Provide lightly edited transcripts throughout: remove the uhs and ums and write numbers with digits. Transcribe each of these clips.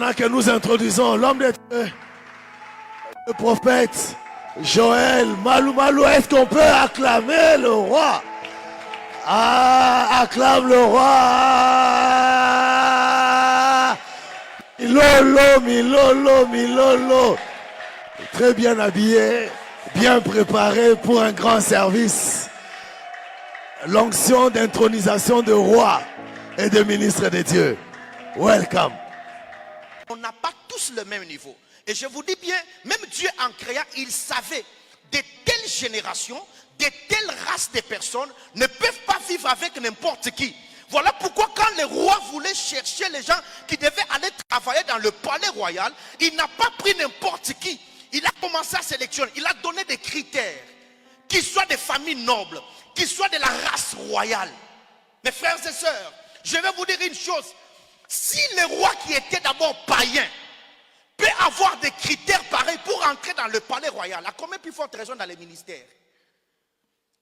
Maintenant que nous introduisons l'homme de Dieu, le prophète Joël Malou, est-ce qu'on peut acclamer le roi? Ah, acclame le roi. Milolo. Très bien habillé, bien préparé pour un grand service. L'onction d'intronisation de roi et de ministre de Dieu. Welcome. On n'a pas tous le même niveau. Et je vous dis bien, même Dieu en créant, il savait de telles générations, de telles races de personnes ne peuvent pas vivre avec n'importe qui. Voilà pourquoi quand le roi voulait chercher les gens qui devaient aller travailler dans le palais royal, il n'a pas pris n'importe qui. Il a commencé à sélectionner, il a donné des critères, qui soient des familles nobles, qui soient de la race royale. Mes frères et sœurs, je vais vous dire une chose. Si le roi qui était d'abord païen peut avoir des critères pareils pour entrer dans le palais royal, à combien plus forte raison dans les ministères?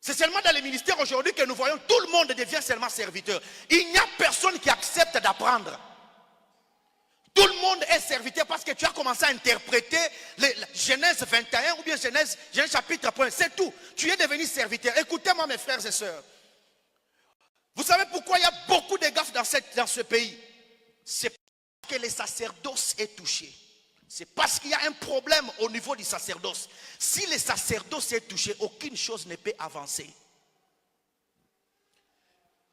C'est seulement dans les ministères aujourd'hui que nous voyons tout le monde devient seulement serviteur. Il n'y a personne qui accepte d'apprendre. Tout le monde est serviteur parce que tu as commencé à interpréter Genèse 21 ou bien Genèse chapitre 1. C'est tout. Tu es devenu serviteur. Écoutez-moi mes frères et sœurs. Vous savez pourquoi il y a beaucoup de gaffes dans ce pays? C'est parce que le sacerdoce est touché. C'est parce qu'il y a un problème au niveau du sacerdoce. Si le sacerdoce est touché, aucune chose ne peut avancer.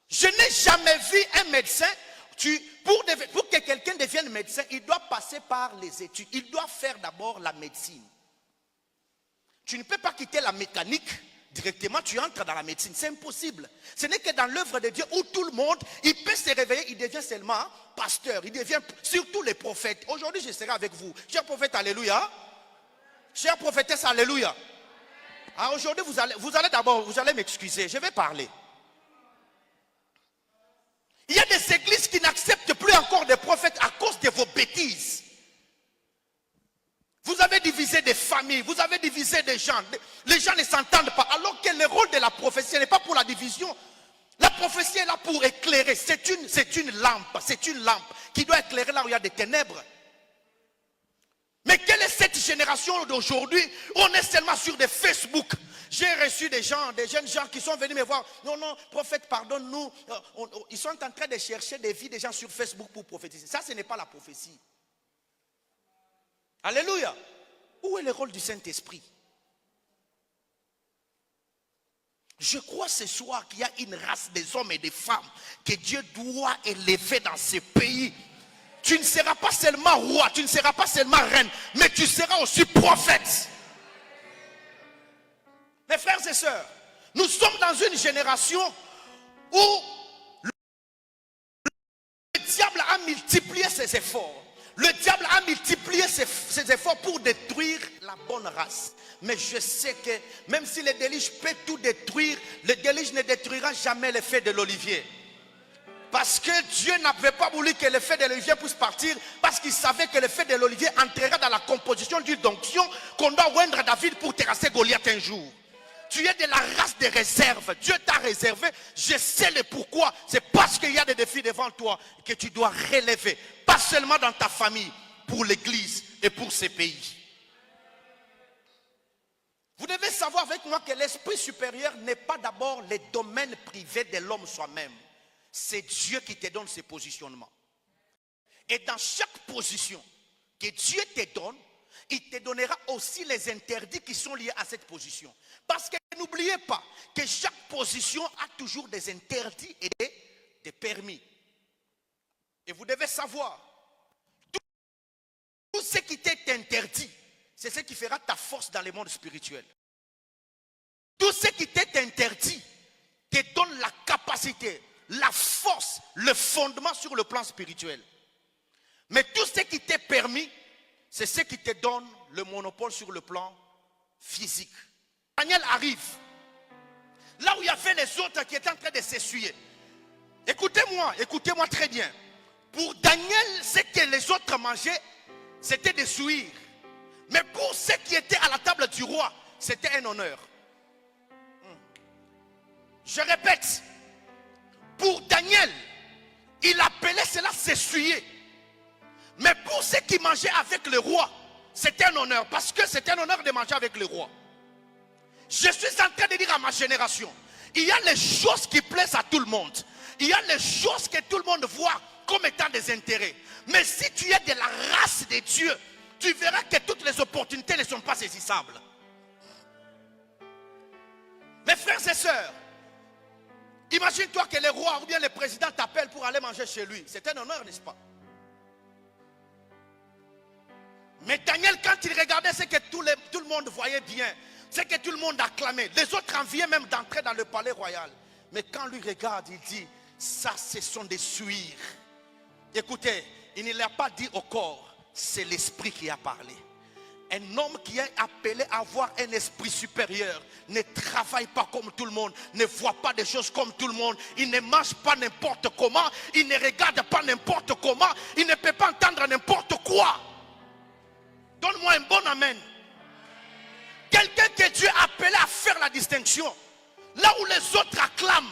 Je n'ai jamais vu un médecin, pour que quelqu'un devienne médecin, il doit passer par les études. Il doit faire d'abord la médecine. Tu ne peux pas quitter la mécanique. Directement, tu entres dans la médecine. C'est impossible. Ce n'est que dans l'œuvre de Dieu où tout le monde, il peut se réveiller, il devient seulement pasteur. Il devient surtout les prophètes. Aujourd'hui, je serai avec vous. Cher prophète, alléluia. Chère prophétesse, alléluia. Ah, aujourd'hui, vous allez m'excuser. Je vais parler. Il y a des églises qui n'acceptent plus encore des prophètes à cause de vos bêtises. Vous avez divisé des familles, vous avez divisé des gens. Les gens ne s'entendent pas. Alors que le rôle de la prophétie n'est pas pour la division. La prophétie est là pour éclairer. C'est une lampe qui doit éclairer là où il y a des ténèbres. Mais quelle est cette génération d'aujourd'hui? On est seulement sur des Facebook. J'ai reçu des jeunes gens qui sont venus me voir. Non, prophète, pardonne-nous. Ils sont en train de chercher des vies des gens sur Facebook pour prophétiser. Ça, ce n'est pas la prophétie. Alléluia. Où est le rôle du Saint-Esprit? Je crois ce soir qu'il y a une race des hommes et des femmes que Dieu doit élever dans ce pays. Tu ne seras pas seulement roi, tu ne seras pas seulement reine, mais tu seras aussi prophète. Mes frères et sœurs, nous sommes dans une génération où le diable a multiplié ses efforts. Le diable a multiplié ses efforts pour détruire la bonne race. Mais je sais que même si le déluge peut tout détruire, le déluge ne détruira jamais le feu de l'olivier. Parce que Dieu n'avait pas voulu que le feu de l'olivier puisse partir, parce qu'il savait que le feu de l'olivier entrera dans la composition d'une onction qu'on doit oindre David pour terrasser Goliath un jour. Tu es de la race de réserve. Dieu t'a réservé. Je sais le pourquoi. C'est parce qu'il y a des défis devant toi que tu dois relever. Pas seulement dans ta famille, pour l'église et pour ces pays. Vous devez savoir avec moi que l'esprit supérieur n'est pas d'abord le domaine privé de l'homme soi-même. C'est Dieu qui te donne ses positionnements. Et dans chaque position que Dieu te donne, il te donnera aussi les interdits qui sont liés à cette position. Parce que n'oubliez pas que chaque position a toujours des interdits et des permis. Et vous devez savoir, tout ce qui t'est interdit, c'est ce qui fera ta force dans le monde spirituel. Tout ce qui t'est interdit te donne la capacité, la force, le fondement sur le plan spirituel. Mais tout ce qui t'est permis, c'est ce qui te donne le monopole sur le plan physique. Daniel arrive, là où il y avait les autres qui étaient en train de s'essuyer. Écoutez-moi très bien. Pour Daniel, ce que les autres mangeaient, c'était des souillures. Mais pour ceux qui étaient à la table du roi, c'était un honneur. Je répète, pour Daniel, il appelait cela s'essuyer. Mais pour ceux qui mangeaient avec le roi, c'était un honneur. Parce que c'était un honneur de manger avec le roi. Je suis en train de dire à ma génération, il y a les choses qui plaisent à tout le monde. Il y a les choses que tout le monde voit comme étant des intérêts. Mais si tu es de la race de Dieu, tu verras que toutes les opportunités ne sont pas saisissables. Mes frères et sœurs, imagine-toi que le roi ou bien le président t'appelle pour aller manger chez lui. C'est un honneur, n'est-ce pas? Mais Daniel, quand il regardait ce que tout le monde voyait bien, ce que tout le monde acclamait, les autres enviaient même d'entrer dans le palais royal. Mais quand lui regarde, il dit, ça ce sont des suirs. Écoutez, il ne l'a pas dit au corps, c'est l'esprit qui a parlé. Un homme qui est appelé à avoir un esprit supérieur ne travaille pas comme tout le monde, ne voit pas des choses comme tout le monde, il ne mange pas n'importe comment, il ne regarde pas n'importe comment, il ne peut pas entendre n'importe quoi. Donne-moi un bon amen. Quelqu'un que Dieu a appelé à faire la distinction. Là où les autres acclament,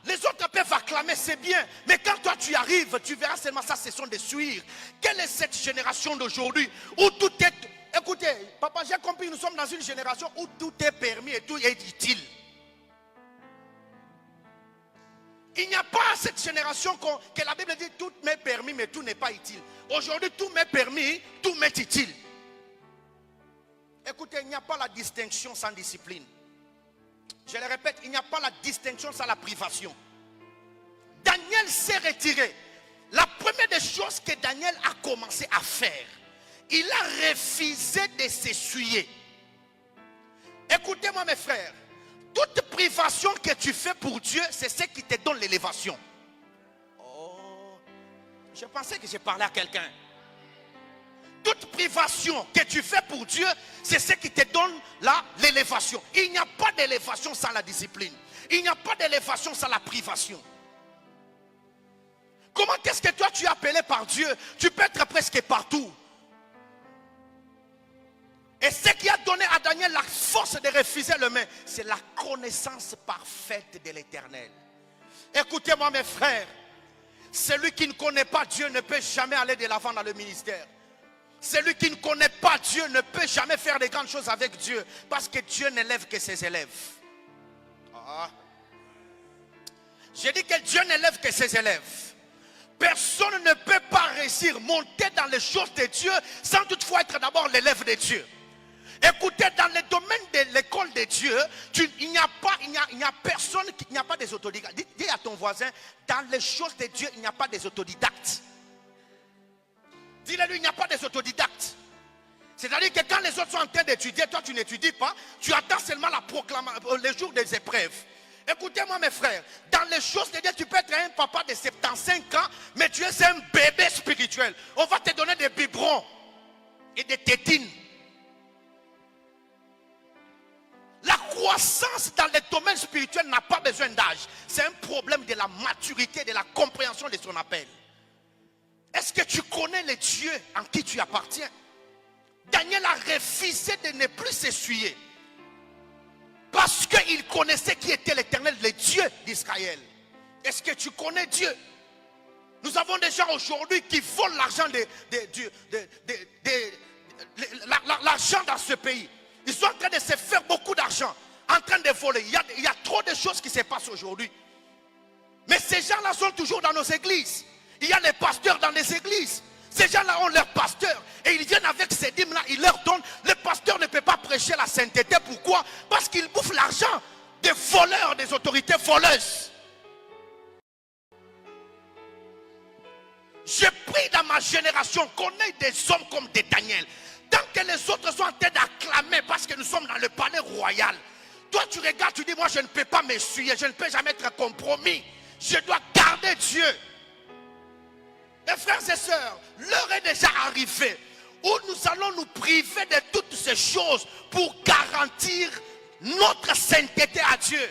les autres peuvent acclamer, c'est bien. Mais quand toi tu arrives, tu verras seulement ça, ce sont des suirs. Quelle est cette génération d'aujourd'hui où tout est... Écoutez, papa, j'ai compris, nous sommes dans une génération où tout est permis et tout est utile. Il n'y a pas cette génération que la Bible dit tout m'est permis mais tout n'est pas utile. Aujourd'hui, tout m'est permis, tout m'est utile. Écoutez, il n'y a pas la distinction sans discipline. Je le répète, il n'y a pas la distinction sans la privation. Daniel s'est retiré. La première des choses que Daniel a commencé à faire, il a refusé de s'essuyer. Écoutez-moi mes frères, toute privation que tu fais pour Dieu, c'est ce qui te donne l'élévation. Oh, je pensais que je parlais à quelqu'un. Toute privation que tu fais pour Dieu, c'est ce qui te donne l'élévation. Il n'y a pas d'élévation sans la discipline. Il n'y a pas d'élévation sans la privation. Comment est-ce que toi tu es appelé par Dieu? Tu peux être presque partout. Et ce qui a donné à Daniel la force de refuser le main, c'est la connaissance parfaite de l'Éternel. Écoutez-moi mes frères, celui qui ne connaît pas Dieu ne peut jamais aller de l'avant dans le ministère. Celui qui ne connaît pas Dieu ne peut jamais faire de grandes choses avec Dieu, parce que Dieu n'élève que ses élèves. J'ai dit que Dieu n'élève que ses élèves. Personne ne peut pas réussir, monter dans les choses de Dieu sans toutefois être d'abord l'élève de Dieu. Écoutez, dans le domaine de l'école de Dieu, il n'y a personne, il n'y a pas des autodidactes. Dis à ton voisin, dans les choses de Dieu, il n'y a pas des autodidactes. Dis-le lui, il n'y a pas des autodidactes. C'est-à-dire que quand les autres sont en train d'étudier, toi tu n'étudies pas, tu attends seulement la proclamation, les jours des épreuves. Écoutez-moi mes frères, dans les choses de Dieu, tu peux être un papa de 75 ans, mais tu es un bébé spirituel. On va te donner des biberons et des tétines. La croissance dans le domaine spirituel n'a pas besoin d'âge. C'est un problème de la maturité, de la compréhension de son appel. Est-ce que tu connais le Dieu en qui tu appartiens? Daniel a refusé de ne plus s'essuyer. Parce qu'il connaissait qui était l'Éternel, le Dieu d'Israël. Est-ce que tu connais Dieu? Nous avons des gens aujourd'hui qui volent l'argent l'argent dans ce pays. Ils sont en train de se faire beaucoup d'argent, en train de voler. Il y a trop de choses qui se passent aujourd'hui. Mais ces gens-là sont toujours dans nos églises. Il y a les pasteurs dans les églises. Ces gens-là ont leur pasteur. Et ils viennent avec ces dîmes-là, ils leur donnent. Le pasteur ne peut pas prêcher la sainteté. Pourquoi? Parce qu'il bouffe l'argent des voleurs, des autorités voleuses. Je prie dans ma génération qu'on ait des hommes comme des Daniel. Tant que les autres sont en train d'acclamer parce que nous sommes dans le palais royal, toi tu regardes, tu dis moi je ne peux pas m'essuyer, je ne peux jamais être compromis. Je dois garder Dieu. Mes frères et sœurs, l'heure est déjà arrivée où nous allons nous priver de toutes ces choses pour garantir notre sainteté à Dieu.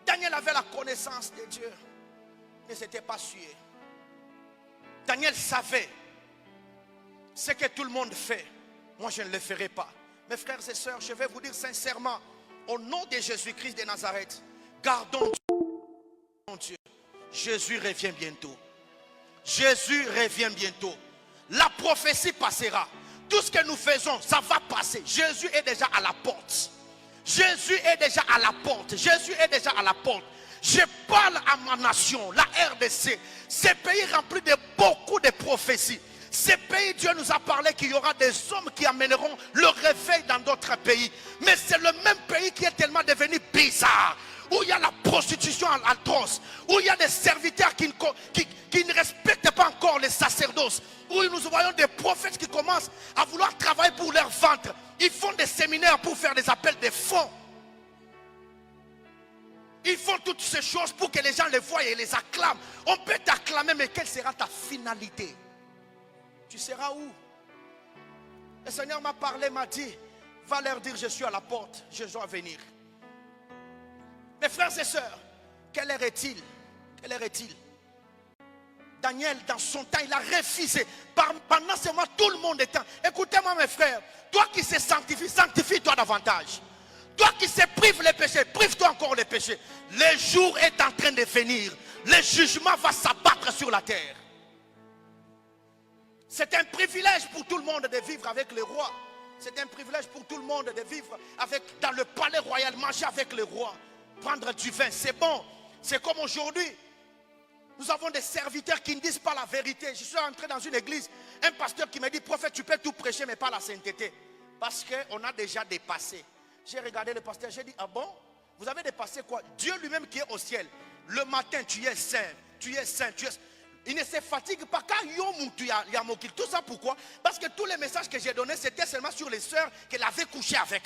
Daniel avait la connaissance de Dieu, mais ne s'était pas sué. Daniel savait ce que tout le monde fait. Moi je ne le ferai pas. Mes frères et sœurs, je vais vous dire sincèrement, au nom de Jésus-Christ de Nazareth, gardons Dieu. Jésus revient bientôt. Jésus revient bientôt. La prophétie passera. Tout ce que nous faisons, ça va passer. Jésus est déjà à la porte. Jésus est déjà à la porte. Jésus est déjà à la porte. Je parle à ma nation, la RDC. Ce pays rempli de beaucoup de prophéties. Ce pays, Dieu nous a parlé qu'il y aura des hommes qui amèneront le réveil dans d'autres pays. Mais c'est le même pays qui est tellement devenu bizarre. Où il y a la prostitution atroce. Où il y a des serviteurs qui ne respectent pas encore les sacerdoces. Où nous voyons des prophètes qui commencent à vouloir travailler pour leur ventre. Ils font des séminaires pour faire des appels de fonds. Ils font toutes ces choses pour que les gens les voient et les acclament. On peut t'acclamer, mais quelle sera ta finalité? Tu seras où? Le Seigneur m'a parlé, m'a dit, va leur dire, je suis à la porte, je dois venir. Mes frères et sœurs, quelle heure est-il? Quelle heure est-il? Daniel, dans son temps, il a refusé. Pendant ce mois, tout le monde est. Écoutez-moi, mes frères, toi qui se sanctifie, sanctifie-toi davantage. Toi qui se prive les péchés, prive-toi encore les péchés. Le jour est en train de venir. Le jugement va s'abattre sur la terre. C'est un privilège pour tout le monde de vivre avec le roi. C'est un privilège pour tout le monde de vivre dans le palais royal, manger avec le roi, prendre du vin. C'est bon. C'est comme aujourd'hui. Nous avons des serviteurs qui ne disent pas la vérité. Je suis entré dans une église. Un pasteur qui me dit, prophète, tu peux tout prêcher, mais pas la sainteté. Parce qu'on a déjà dépassé. J'ai regardé le pasteur, j'ai dit, ah bon? Vous avez dépassé quoi? Dieu lui-même qui est au ciel. Le matin, tu es saint. Tu es saint. Il ne se fatigue pas. Tout ça pourquoi? Parce que tous les messages que j'ai donnés, c'était seulement sur les sœurs qu'elle avait couché avec.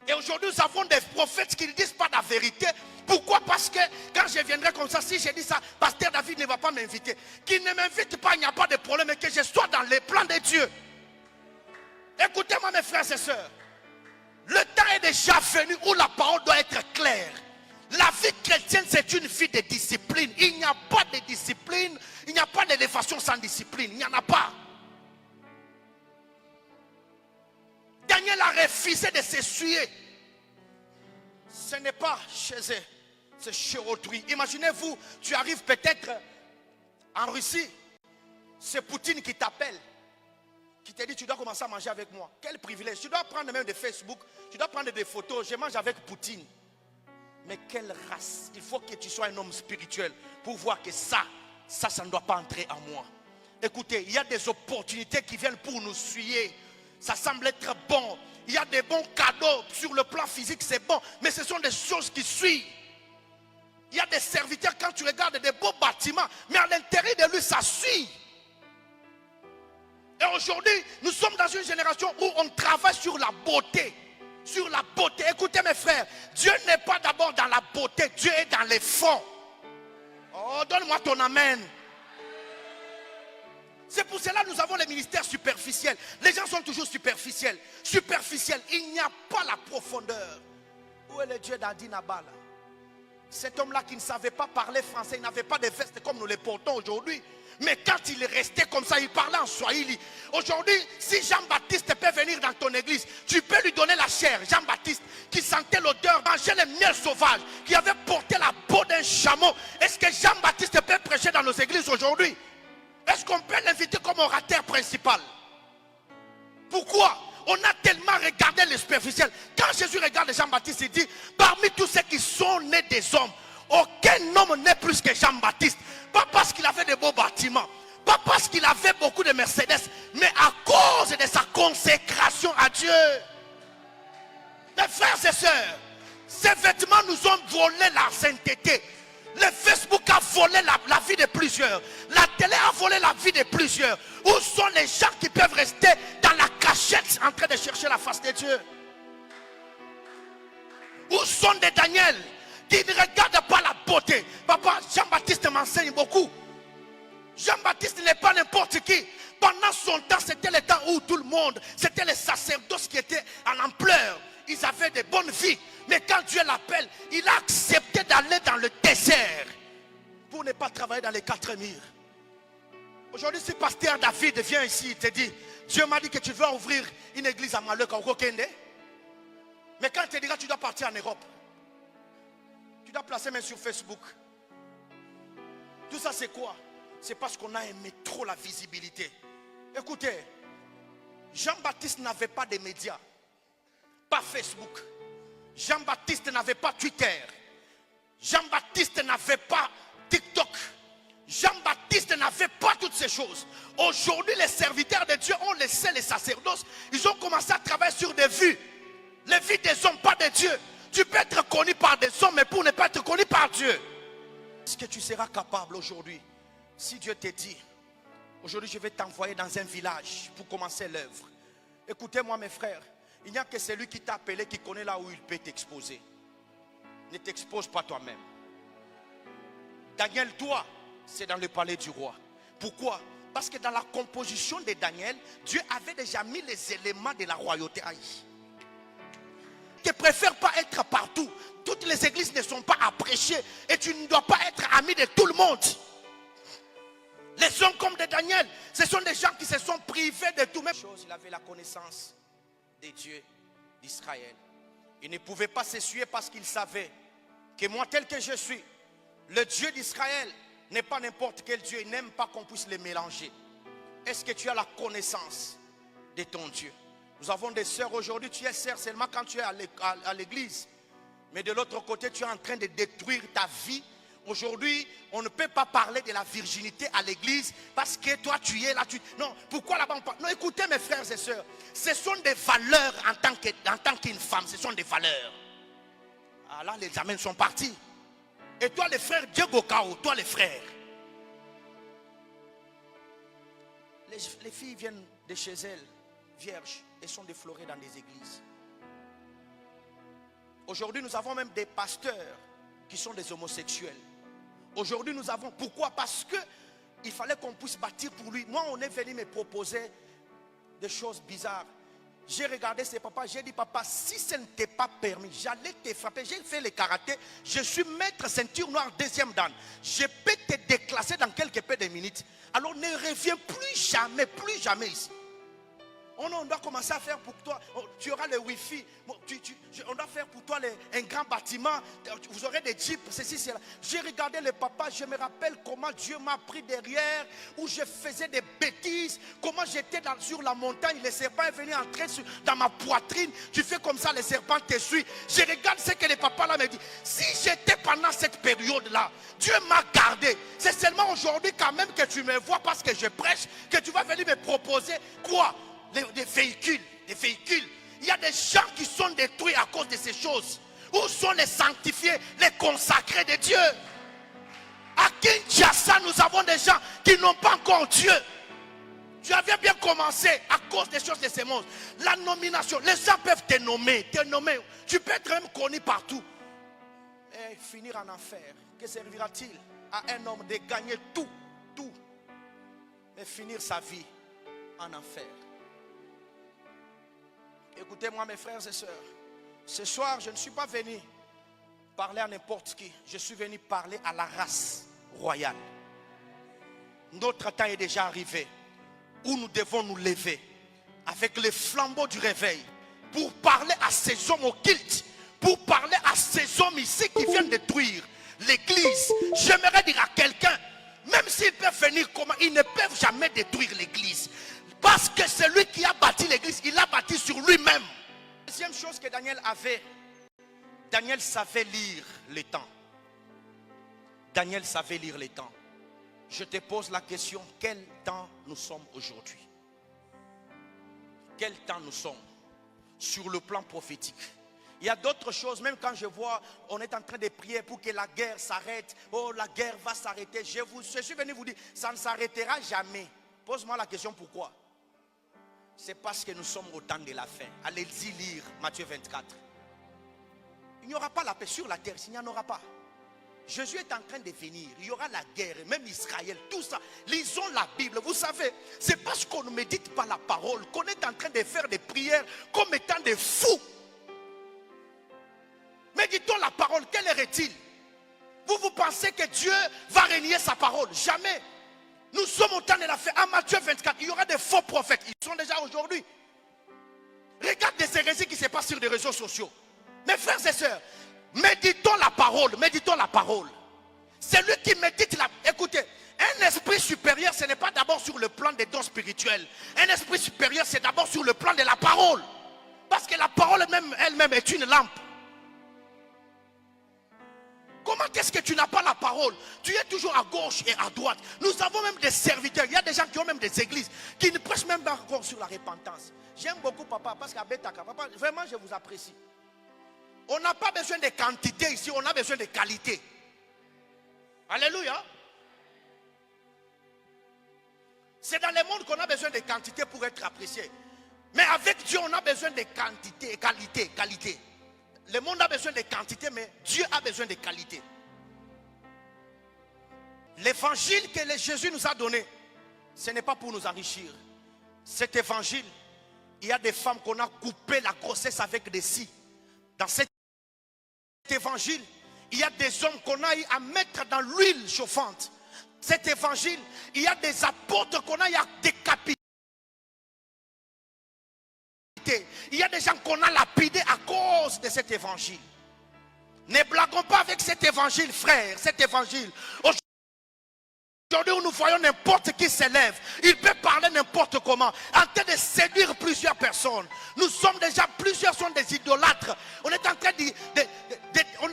Et aujourd'hui, nous avons des prophètes qui ne disent pas la vérité. Pourquoi? Parce que quand je viendrai comme ça, si je dis ça, pasteur David ne va pas m'inviter. Qu'il ne m'invite pas, il n'y a pas de problème, et que je sois dans les plans de Dieu. Écoutez-moi, mes frères et sœurs. Le temps est déjà venu où la parole doit être claire. La vie chrétienne, c'est une vie de discipline. Il n'y a pas de discipline, il n'y a pas d'élévation sans discipline. Il n'y en a pas. Daniel a refusé de s'essuyer. Ce n'est pas chez eux, c'est chez autrui. Imaginez-vous, tu arrives peut-être en Russie, c'est Poutine qui t'appelle, qui te dit tu dois commencer à manger avec moi. Quel privilège. Tu dois prendre même des Facebook, tu dois prendre des photos. Je mange avec Poutine. Mais quelle race. Il faut que tu sois un homme spirituel pour voir que ça ne doit pas entrer en moi. Écoutez, il y a des opportunités qui viennent pour nous suyer. Ça semble être bon. Il y a des bons cadeaux sur le plan physique, c'est bon. Mais ce sont des choses qui suivent. Il y a des serviteurs, quand tu regardes des beaux bâtiments, mais à l'intérieur de lui, ça suit. Et aujourd'hui, nous sommes dans une génération où on travaille sur la beauté. Sur la beauté. Écoutez mes frères, Dieu n'est pas d'abord dans la beauté, Dieu est dans les fonds. Oh, donne-moi ton amen. C'est pour cela que nous avons les ministères superficiels. Les gens sont toujours superficiels. Superficiels. Il n'y a pas la profondeur. Où est le Dieu d'Adi Nabal? Cet homme-là qui ne savait pas parler français, il n'avait pas de veste comme nous les portons aujourd'hui. Mais quand il est resté comme ça, il parlait en Swahili. Aujourd'hui, si Jean-Baptiste peut venir dans ton église, tu peux lui donner la chair. Jean-Baptiste, qui sentait l'odeur, mangeait le miel sauvage, qui avait porté la peau d'un chameau. Est-ce que Jean-Baptiste peut prêcher dans nos églises aujourd'hui? Est-ce qu'on peut l'inviter comme orateur principal? Pourquoi? On a tellement regardé le superficiel. Quand Jésus regarde Jean-Baptiste, il dit, parmi tous ceux qui sont nés des hommes, aucun homme n'est plus que Jean-Baptiste. Pas parce qu'il avait de beaux bâtiments, pas parce qu'il avait beaucoup de Mercedes, mais à cause de sa consécration à Dieu. Mes frères et sœurs, ces vêtements nous ont volé la sainteté. Le Facebook a volé la vie de plusieurs. La télé a volé la vie de plusieurs. Où sont les gens qui peuvent rester dans la cachette en train de chercher la face de Dieu? Où sont des Daniel qui ne regardent pas la beauté? Papa, Jean-Baptiste m'enseigne beaucoup. Jean-Baptiste n'est pas n'importe qui. Pendant son temps, c'était le temps où tout le monde, c'était les sacerdoces qui étaient en ampleur. Ils avaient de bonnes vies. Mais quand Dieu l'appelle, il a accepté d'aller dans le désert pour ne pas travailler dans les quatre murs. Aujourd'hui, si pasteur David vient ici, il te dit, Dieu m'a dit que tu dois ouvrir une église à Malek, au Kokende. Mais quand il te dira, tu dois partir en Europe. Tu dois placer même sur Facebook. Tout ça c'est quoi? C'est parce qu'on a aimé trop la visibilité. Écoutez, Jean-Baptiste n'avait pas de médias, pas Facebook. Jean-Baptiste n'avait pas Twitter. Jean-Baptiste n'avait pas TikTok. Jean-Baptiste n'avait pas toutes ces choses. Aujourd'hui, les serviteurs de Dieu ont laissé les sacerdoces. Ils ont commencé à travailler sur des vues. Les vies des hommes, pas de Dieu. Tu peux être connu par des hommes, mais pour ne pas être connu par Dieu. Est-ce que tu seras capable aujourd'hui? Si Dieu te dit, aujourd'hui je vais t'envoyer dans un village pour commencer l'œuvre. Écoutez-moi mes frères, il n'y a que celui qui t'a appelé qui connaît là où il peut t'exposer. Ne t'expose pas toi-même. Daniel, toi, c'est dans le palais du roi. Pourquoi? Parce que dans la composition de Daniel, Dieu avait déjà mis les éléments de la royauté. Tu ne préfères pas être partout. Toutes les églises ne sont pas à prêcher. Et tu ne dois pas être ami de tout le monde. Les hommes comme de Daniel, ce sont des gens qui se sont privés de tout. Même chose, il avait la connaissance des dieux d'Israël. Il ne pouvait pas s'essuyer parce qu'il savait que moi tel que je suis, le Dieu d'Israël n'est pas n'importe quel Dieu. Il n'aime pas qu'on puisse les mélanger. Est-ce que tu as la connaissance de ton Dieu? Nous avons des sœurs aujourd'hui, tu es sœur seulement quand tu es à l'église. Mais de l'autre côté, tu es en train de détruire ta vie. Aujourd'hui, on ne peut pas parler de la virginité à l'église parce que toi tu es là. Non, pourquoi là-bas on parle? Non, écoutez mes frères et sœurs, ce sont des valeurs en tant qu'une femme, ce sont des valeurs. Ah là, les amens sont partis. Et toi les frères, Diego Kao, toi les frères. Les filles viennent de chez elles, vierges, et sont déflorées dans des églises. Aujourd'hui, nous avons même des pasteurs qui sont des homosexuels. Aujourd'hui, nous avons... Pourquoi? Parce que il fallait qu'on puisse bâtir pour lui. Moi, on est venu me proposer des choses bizarres. J'ai regardé ses papas, j'ai dit, papa, si ce n'était pas permis, j'allais te frapper. J'ai fait le karaté, je suis maître ceinture noire, deuxième dan. Je peux te déclasser dans quelques peu de minutes. Alors ne reviens plus jamais ici. On doit commencer à faire pour toi. Tu auras le wifi. On doit faire pour toi un grand bâtiment. Vous aurez des jeeps, ceci, cela. J'ai regardé le papa. Je me rappelle comment Dieu m'a pris derrière. Où je faisais des bêtises. Comment j'étais sur la montagne. Le serpent est venu entrer dans ma poitrine. Tu fais comme ça, le serpent te suit. Je regarde ce que le papa là me dit. Si j'étais pendant cette période-là, Dieu m'a gardé. C'est seulement aujourd'hui quand même que tu me vois parce que je prêche. Que tu vas venir me proposer quoi? Des véhicules. Il y a des gens qui sont détruits à cause de ces choses. Où sont les sanctifiés, les consacrés de Dieu? À Kinshasa, nous avons des gens qui n'ont pas encore Dieu. Tu avais bien commencé à cause des choses de ces mondes. La nomination, les gens peuvent te nommer. Tu peux être même connu partout. Et finir en enfer. Que servira-t-il à un homme de gagner tout, mais finir sa vie en enfer? Écoutez-moi mes frères et sœurs, ce soir je ne suis pas venu parler à n'importe qui, je suis venu parler à la race royale. Notre temps est déjà arrivé où nous devons nous lever avec les flambeaux du réveil pour parler à ces hommes occultes, pour parler à ces hommes ici qui viennent détruire l'église. J'aimerais dire à quelqu'un, même s'ils peuvent venir comment, ils ne peuvent jamais détruire l'église. Parce que celui qui a bâti l'église, il a bâti sur lui-même. Deuxième chose que Daniel avait, Daniel savait lire les temps. Daniel savait lire les temps. Je te pose la question, quel temps nous sommes aujourd'hui? Quel temps nous sommes sur le plan prophétique? Il y a d'autres choses, même quand je vois, on est en train de prier pour que la guerre s'arrête. Oh, la guerre va s'arrêter. Je suis venu vous dire, ça ne s'arrêtera jamais. Pose-moi la question, pourquoi? C'est parce que nous sommes au temps de la fin. Allez-y lire Matthieu 24. Il n'y aura pas la paix sur la terre s'il n'y en aura pas. Jésus est en train de venir. Il y aura la guerre, même Israël, tout ça. Lisons la Bible. Vous savez, c'est parce qu'on ne médite pas la parole qu'on est en train de faire des prières comme étant des fous. Méditons la parole. Quelle heure est-il? Vous pensez que Dieu va renier sa parole? Jamais. Nous sommes au temps de la fin. En Matthieu 24, il y aura des faux prophètes. Ils sont déjà aujourd'hui. Regarde des hérésies qui se passent sur les réseaux sociaux. Mes frères et sœurs, méditons la parole. Méditons la parole. Celui qui médite la... Écoutez, esprit supérieur, ce n'est pas d'abord sur le plan des dons spirituels. Un esprit supérieur, c'est d'abord sur le plan de la parole. Parce que la parole elle-même est une lampe. Comment est-ce que tu n'as pas la parole? Tu es toujours à gauche et à droite. Nous avons même des serviteurs. Il y a des gens qui ont même des églises qui ne prêchent même pas encore sur la repentance. J'aime beaucoup papa parce qu'à Betaka, papa, vraiment je vous apprécie. On n'a pas besoin de quantité ici, on a besoin de qualité. Alléluia. C'est dans le monde qu'on a besoin de quantité pour être apprécié. Mais avec Dieu, on a besoin de quantité et qualité. Le monde a besoin de quantité, mais Dieu a besoin de qualité. L'évangile que Jésus nous a donné, ce n'est pas pour nous enrichir. Cet évangile, il y a des femmes qu'on a coupé la grossesse avec des scies. Dans cet évangile, il y a des hommes qu'on a eu à mettre dans l'huile chauffante. Cet évangile, il y a des apôtres qu'on a eu à décapiter. Il y a des gens qu'on a lapidés à cause de cet évangile. Ne blaguons pas avec cet évangile, frère. Cet évangile. Aujourd'hui, où nous voyons n'importe qui s'élève, il peut parler n'importe comment, en train de séduire plusieurs personnes. Nous sommes déjà, plusieurs sont des idolâtres. On est en train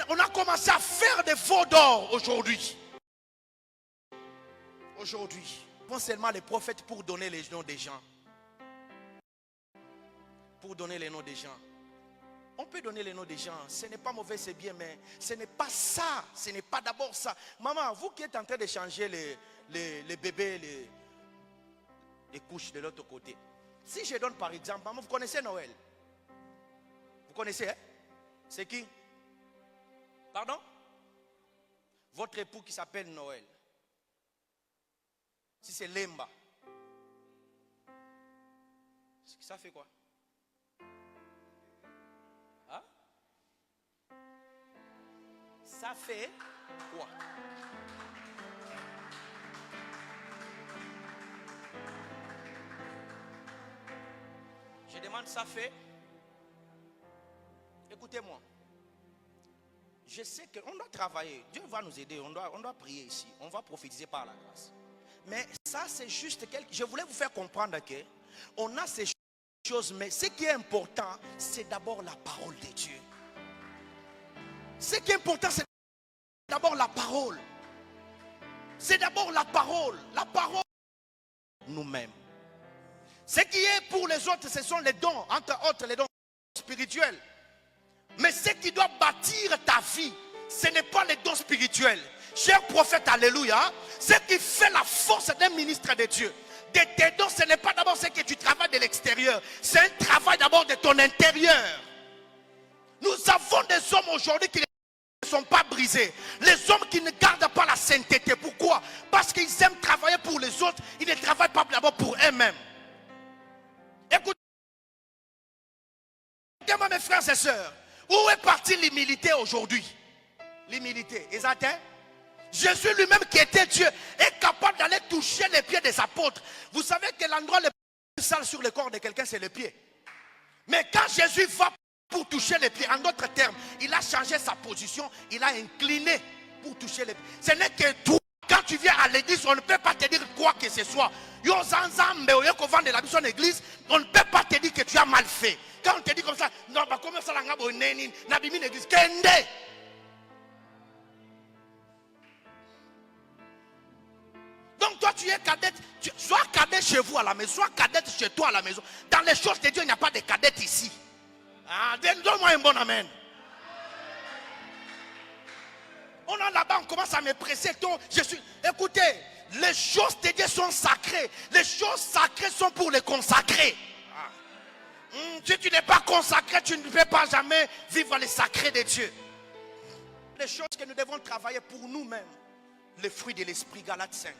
on a commencé à faire des faux d'or aujourd'hui. Aujourd'hui, non seulement les prophètes pour donner les noms des gens. Pour donner les noms des gens. On peut donner les noms des gens. Ce n'est pas mauvais, c'est bien, mais ce n'est pas ça. Ce n'est pas d'abord ça. Maman, vous qui êtes en train de changer les bébés, les couches de l'autre côté. Si je donne par exemple, maman, vous connaissez Noël? Vous connaissez, hein? C'est qui? Pardon? Votre époux qui s'appelle Noël. Si c'est Lemba. Ça fait quoi? Hein? Ça fait quoi? Je demande ça fait. Écoutez-moi. Je sais qu'on doit travailler. Dieu va nous aider. On doit prier ici. On va prophétiser par la grâce. Mais ça c'est juste quelque... Je voulais vous faire comprendre que on a ces choses, mais ce qui est important, c'est d'abord la parole de Dieu. Ce qui est important, c'est d'abord la parole. C'est d'abord la parole. La parole nous-mêmes. Ce qui est pour les autres, ce sont les dons, entre autres les dons spirituels. Mais ce qui doit bâtir ta vie, ce n'est pas les dons spirituels. Cher prophète, alléluia, ce qui fait la force d'un ministre de Dieu, de tes dons, ce n'est pas d'abord ce que tu travailles de l'extérieur. C'est un travail d'abord de ton intérieur. Nous avons des hommes aujourd'hui qui ne sont pas brisés. Les hommes qui ne gardent pas la sainteté. Pourquoi? Parce qu'ils aiment travailler pour les autres. Ils ne travaillent pas d'abord pour eux-mêmes. Écoutez-moi mes frères et sœurs. Où est partie l'humilité aujourd'hui? L'humilité. Exact? Jésus lui-même qui était Dieu est capable d'aller toucher les pieds des apôtres. Vous savez que l'endroit le plus sale sur le corps de quelqu'un, c'est le pied. Mais quand Jésus va pour toucher les pieds, en d'autres termes, il a changé sa position, il a incliné pour toucher les pieds. Ce n'est que toi, quand tu viens à l'église, on ne peut pas te dire quoi que ce soit. On ne peut pas te dire que tu as mal fait. Quand on te dit comme ça, non, bah comment ça l'a une église? Kende. Donc toi tu es cadette, sois cadette chez vous à la maison, sois cadette chez toi à la maison. Dans les choses de Dieu, il n'y a pas de cadette ici. Ah, donne-moi un bon amen. On a là-bas, on commence à me presser. Écoutez, les choses de Dieu sont sacrées. Les choses sacrées sont pour les consacrés. Si tu n'es pas consacré, tu ne peux pas jamais vivre les sacrés de Dieu. Les choses que nous devons travailler pour nous-mêmes. Les fruits de l'esprit, Galates 5.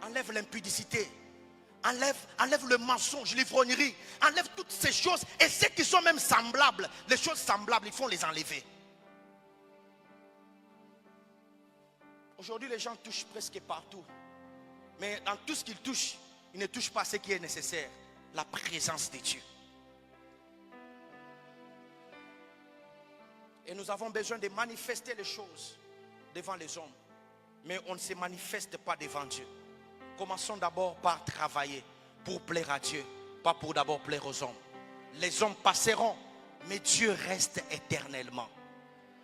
Enlève l'impudicité. Enlève le mensonge, l'ivrognerie. Enlève toutes ces choses. Et ceux qui sont même semblables, les choses semblables, il faut les enlever. Aujourd'hui, les gens touchent presque partout. Mais dans tout ce qu'ils touchent, ils ne touchent pas ce qui est nécessaire. La présence de Dieu. Et nous avons besoin de manifester les choses devant les hommes. mais on ne se manifeste pas devant Dieu. Commençons d'abord par travailler pour plaire à Dieu, pas pour d'abord plaire aux hommes. Les hommes passeront, mais Dieu reste éternellement.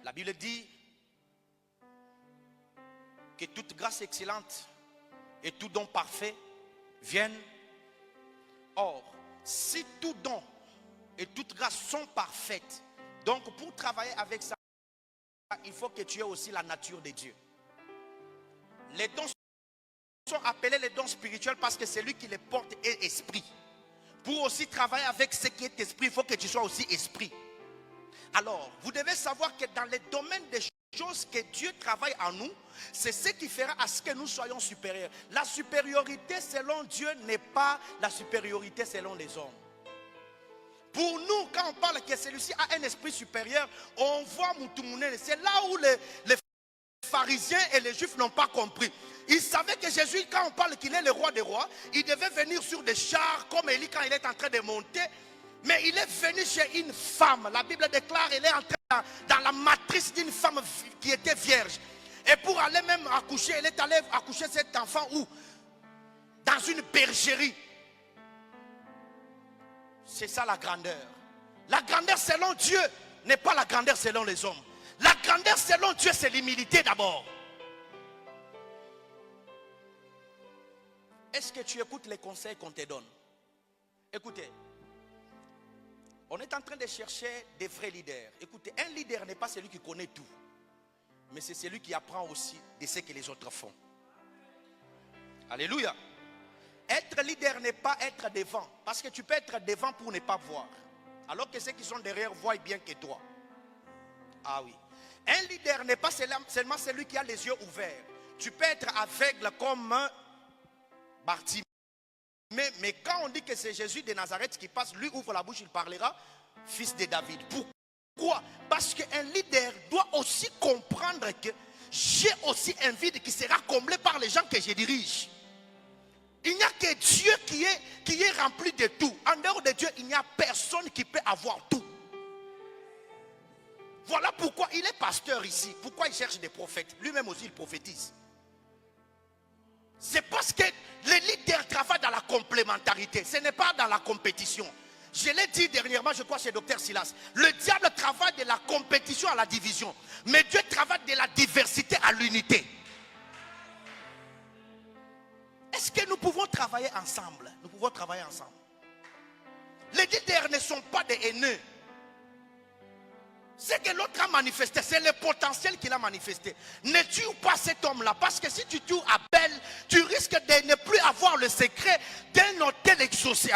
La Bible dit que toute grâce excellente et tout don parfait viennent. Or, si tout don et toute grâce sont parfaites, donc pour travailler avec ça, il faut que tu aies aussi la nature de Dieu. Les dons sont appelés les dons spirituels parce que celui qui les porte est esprit. Pour aussi travailler avec ce qui est esprit, il faut que tu sois aussi esprit. Alors, vous devez savoir que dans les domaines des choses que Dieu travaille en nous, c'est ce qui fera à ce que nous soyons supérieurs. La supériorité selon Dieu n'est pas la supériorité selon les hommes. Pour nous, quand on parle que celui-ci a un esprit supérieur, on voit Moutoumounen. C'est là où les pharisiens et les juifs n'ont pas compris. Ils savaient que Jésus, quand on parle qu'il est le roi des rois, il devait venir sur des chars comme Élie quand il est en train de monter. Mais il est venu chez une femme. La Bible déclare qu'il est entré dans la matrice d'une femme qui était vierge. Et pour aller même accoucher, il est allé accoucher cet enfant où? Dans une bergerie. C'est ça la grandeur. La grandeur selon Dieu n'est pas la grandeur selon les hommes. La grandeur selon Dieu, c'est l'humilité d'abord. Est-ce que tu écoutes les conseils qu'on te donne? Écoutez. On est en train de chercher des vrais leaders. Écoutez, un leader n'est pas celui qui connaît tout. Mais c'est celui qui apprend aussi de ce que les autres font. Alléluia. Être leader n'est pas être devant. Parce que tu peux être devant pour ne pas voir. Alors que ceux qui sont derrière voient bien que toi. Ah oui. Un leader n'est pas seulement celui qui a les yeux ouverts. Tu peux être aveugle comme Bartimée. Mais quand on dit que c'est Jésus de Nazareth qui passe, lui ouvre la bouche, il parlera, fils de David. Pourquoi? Parce qu'un leader doit aussi comprendre que j'ai aussi un vide qui sera comblé par les gens que je dirige. Il n'y a que Dieu qui est rempli de tout. En dehors de Dieu, il n'y a personne qui peut avoir tout. Voilà pourquoi il est pasteur ici. Pourquoi il cherche des prophètes? Lui-même aussi, il prophétise. C'est parce que les leaders travaillent dans la complémentarité. Ce n'est pas dans la compétition. Je l'ai dit dernièrement, je crois, chez Dr Silas. Le diable travaille de la compétition à la division. Mais Dieu travaille de la diversité à l'unité. Est-ce que nous pouvons travailler ensemble? Nous pouvons travailler ensemble. Les leaders ne sont pas des haineux. Ce que l'autre a manifesté, c'est le potentiel qu'il a manifesté. Ne tue pas cet homme-là, parce que si tu tues Abel, tu risques de ne plus avoir le secret d'un hôtel exaucé.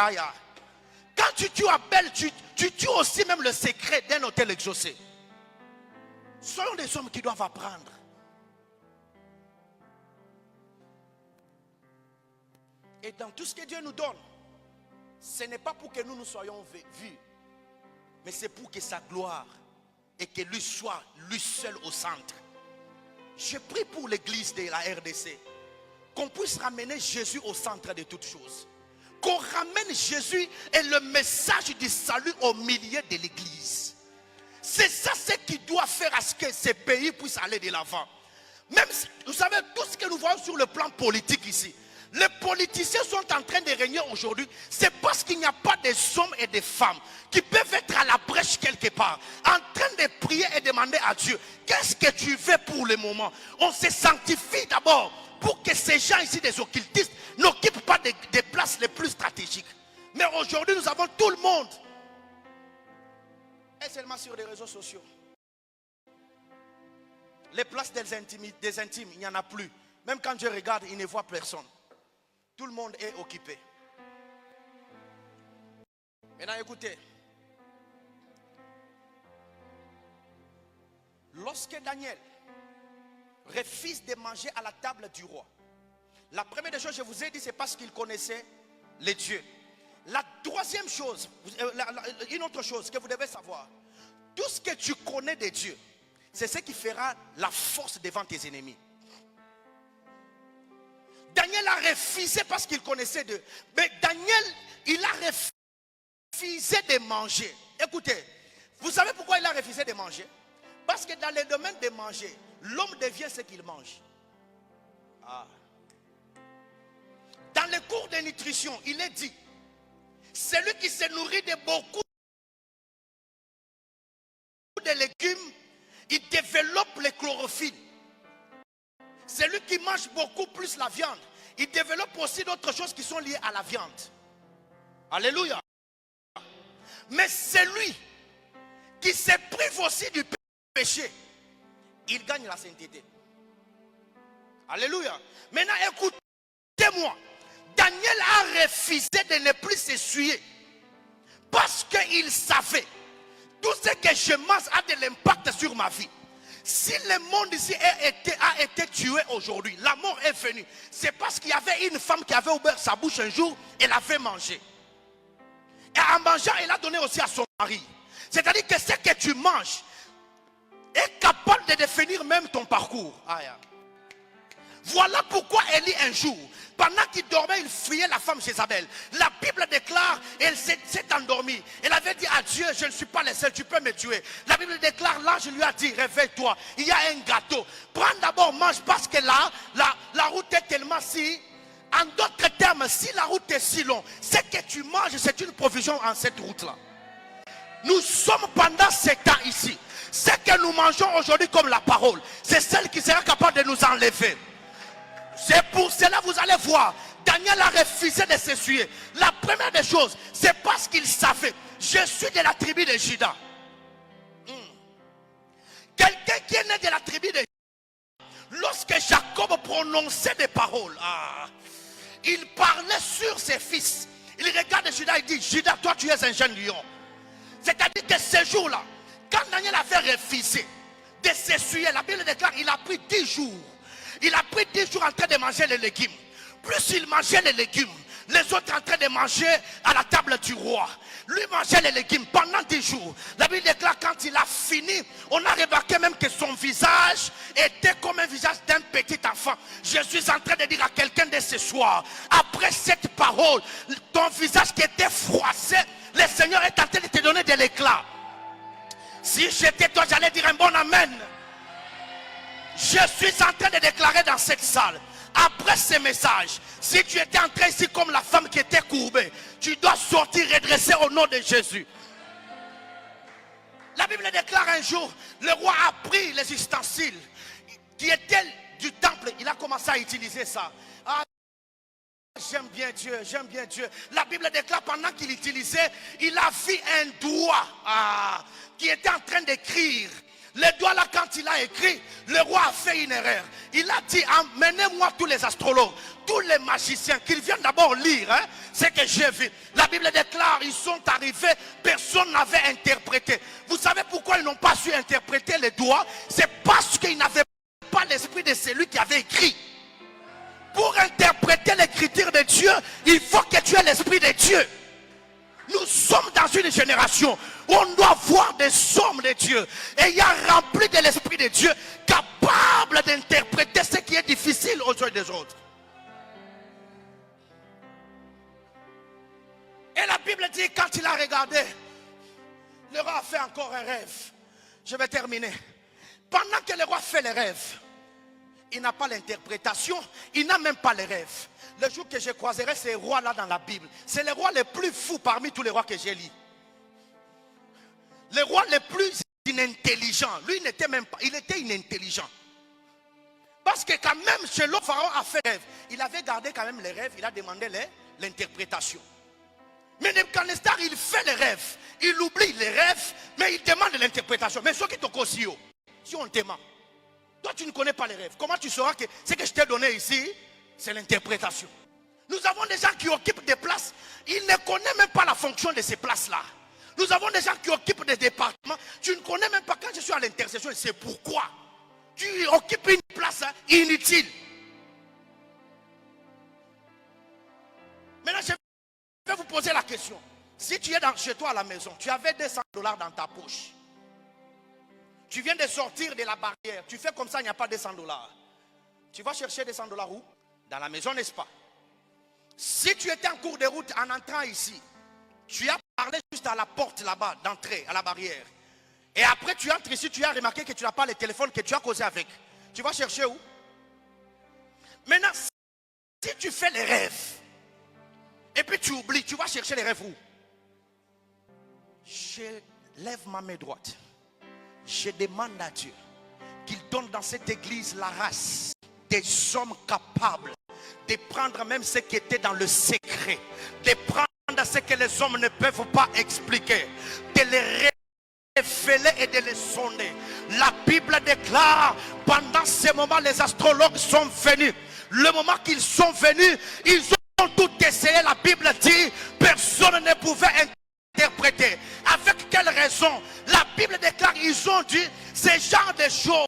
Quand tu tues Abel, tu tues aussi même le secret d'un hôtel exaucé. Soyons des hommes qui doivent apprendre. Et dans tout ce que Dieu nous donne, ce n'est pas pour que nous soyons vus, mais c'est pour que sa gloire et que lui soit lui seul au centre. Je prie pour l'église de la RDC, qu'on puisse ramener Jésus au centre de toutes choses. Qu'on ramène Jésus et le message du salut au milieu de l'église. C'est ça ce qui doit faire à ce que ces pays puissent aller de l'avant. Même si, vous savez, tout ce que nous voyons sur le plan politique ici, les politiciens sont en train de régner aujourd'hui. C'est parce qu'il n'y a pas des hommes et des femmes qui peuvent être à la brèche quelque part, en train de prier et demander à Dieu, qu'est-ce que tu veux pour le moment? On se sanctifie d'abord pour que ces gens ici, des occultistes, n'occupent pas des places les plus stratégiques. Mais aujourd'hui, nous avons tout le monde. Et seulement sur les réseaux sociaux. Les places des intimes, il n'y en a plus. Même quand je regarde, il ne voit personne. Tout le monde est occupé. Maintenant, écoutez. Lorsque Daniel refuse de manger à la table du roi, la première des choses, je vous ai dit, c'est parce qu'il connaissait les dieux. La troisième chose, une autre chose que vous devez savoir, tout ce que tu connais des dieux, c'est ce qui fera la force devant tes ennemis. Daniel a refusé parce qu'il connaissait Dieu. Mais Daniel, il a refusé de manger. Écoutez, vous savez pourquoi il a refusé de manger? Parce que dans le domaine de manger, l'homme devient ce qu'il mange. Dans les cours de nutrition, il est dit, celui qui se nourrit de beaucoup de légumes, il développe le chlorophylle. Celui qui mange beaucoup plus la viande, il développe aussi d'autres choses qui sont liées à la viande. Alléluia. Mais celui qui se prive aussi du péché, il gagne la sainteté. Alléluia. Maintenant, écoutez-moi. Daniel a refusé de ne plus s'essuyer parce qu'il savait tout ce que je mange a de l'impact sur ma vie. Si le monde ici a été tué aujourd'hui, la mort est venue, c'est parce qu'il y avait une femme qui avait ouvert sa bouche un jour, elle avait mangé. Et en mangeant, elle a donné aussi à son mari. C'est-à-dire que ce que tu manges est capable de définir même ton parcours. Voilà pourquoi Élie un jour, pendant qu'il dormait, il fuyait la femme Jézabel. La Bible déclare, elle s'est endormie. Elle avait dit à Dieu, je ne suis pas le seul, tu peux me tuer. La Bible déclare, l'ange lui a dit, réveille-toi, il y a un gâteau. Prends d'abord, mange, parce que là, la route est tellement si... En d'autres termes, si la route est si longue, ce que tu manges, c'est une provision en cette route-là. Nous sommes pendant 7 ans ici. Ce que nous mangeons aujourd'hui comme la parole, c'est celle qui sera capable de nous enlever. C'est pour cela vous allez voir, Daniel a refusé de s'essuyer. La première des choses, c'est parce qu'il savait, je suis de la tribu de Juda. Quelqu'un qui est né de la tribu de Juda, lorsque Jacob prononçait des paroles, il parlait sur ses fils. Il regarde Juda et dit, Juda, toi tu es un jeune lion. C'est-à-dire que ce jour-là, quand Daniel avait refusé de s'essuyer, la Bible déclare, il a pris 10 jours. Il a pris 10 jours en train de manger les légumes. Plus il mangeait les légumes, les autres en train de manger à la table du roi. Lui mangeait les légumes pendant 10 jours. La Bible déclare, quand il a fini, on a remarqué même que son visage était comme un visage d'un petit enfant. Je suis en train de dire à quelqu'un de ce soir, après cette parole, ton visage qui était froissé, le Seigneur est en train de te donner de l'éclat. Si j'étais toi, j'allais dire un bon amen. Je suis en train de déclarer dans cette salle, après ce message, si tu étais entré ici comme la femme qui était courbée, tu dois sortir redresser au nom de Jésus. La Bible déclare un jour, le roi a pris les ustensiles qui étaient du temple, il a commencé à utiliser ça. J'aime bien Dieu, j'aime bien Dieu. La Bible déclare pendant qu'il utilisait, il a vu un doigt qui était en train d'écrire. Le doigt là, quand il a écrit, le roi a fait une erreur. Il a dit, emmenez-moi tous les astrologues, tous les magiciens, qu'ils viennent d'abord lire ce que j'ai vu. La Bible déclare, ils sont arrivés, personne n'avait interprété. Vous savez pourquoi ils n'ont pas su interpréter les doigts? C'est parce qu'ils n'avaient pas l'esprit de celui qui avait écrit. Pour interpréter l'écriture de Dieu, il faut que tu aies l'esprit de Dieu. Nous sommes dans une génération où on doit voir des hommes de Dieu ayant rempli de l'esprit de Dieu, capable d'interpréter ce qui est difficile aux yeux des autres. Et la Bible dit, quand il a regardé, le roi a fait encore un rêve. Je vais terminer. Pendant que le roi fait le rêve, il n'a pas l'interprétation, il n'a même pas les rêves. Le jour que je croiserai ces rois-là dans la Bible, c'est le roi le plus fou parmi tous les rois que j'ai lus. Le roi le plus inintelligent. Lui, n'était même pas, il était inintelligent. Parce que quand même, chez le pharaon a fait rêve. Il avait gardé quand même les rêves, il a demandé l'interprétation. Mais Nebuchadnezzar, il fait les rêves. Il oublie les rêves, mais il demande l'interprétation. Mais ceux qui te causent, si on te ment, toi tu ne connais pas les rêves. Comment tu sauras que ce que je t'ai donné ici, c'est l'interprétation? Nous avons des gens qui occupent des places. Ils ne connaissent même pas la fonction de ces places-là. Nous avons des gens qui occupent des départements. Tu ne connais même pas, quand je suis à l'intercession, c'est pourquoi. Tu occupes une place inutile. Maintenant, je vais vous poser la question. Si tu es chez toi à la maison, tu avais $200 dans ta poche. Tu viens de sortir de la barrière. Tu fais comme ça, il n'y a pas $200. Tu vas chercher $200 où? Dans la maison, n'est-ce pas? Si tu étais en cours de route en entrant ici, tu as parlé juste à la porte là-bas, d'entrée, à la barrière. Et après, tu entres ici, tu as remarqué que tu n'as pas le téléphone que tu as causé avec. Tu vas chercher où? Maintenant, si tu fais les rêves, et puis tu oublies, tu vas chercher les rêves où? Je lève ma main droite. Je demande à Dieu qu'il donne dans cette église la race des hommes capables de prendre même ce qui était dans le secret, de prendre ce que les hommes ne peuvent pas expliquer, de les révéler et de les sonder. La Bible déclare, pendant ce moment, les astrologues sont venus. Le moment qu'ils sont venus, ils ont tout essayé. La Bible dit, personne ne pouvait interpréter. Avec quelle raison? La Bible déclare, ils ont dit ce genre de choses.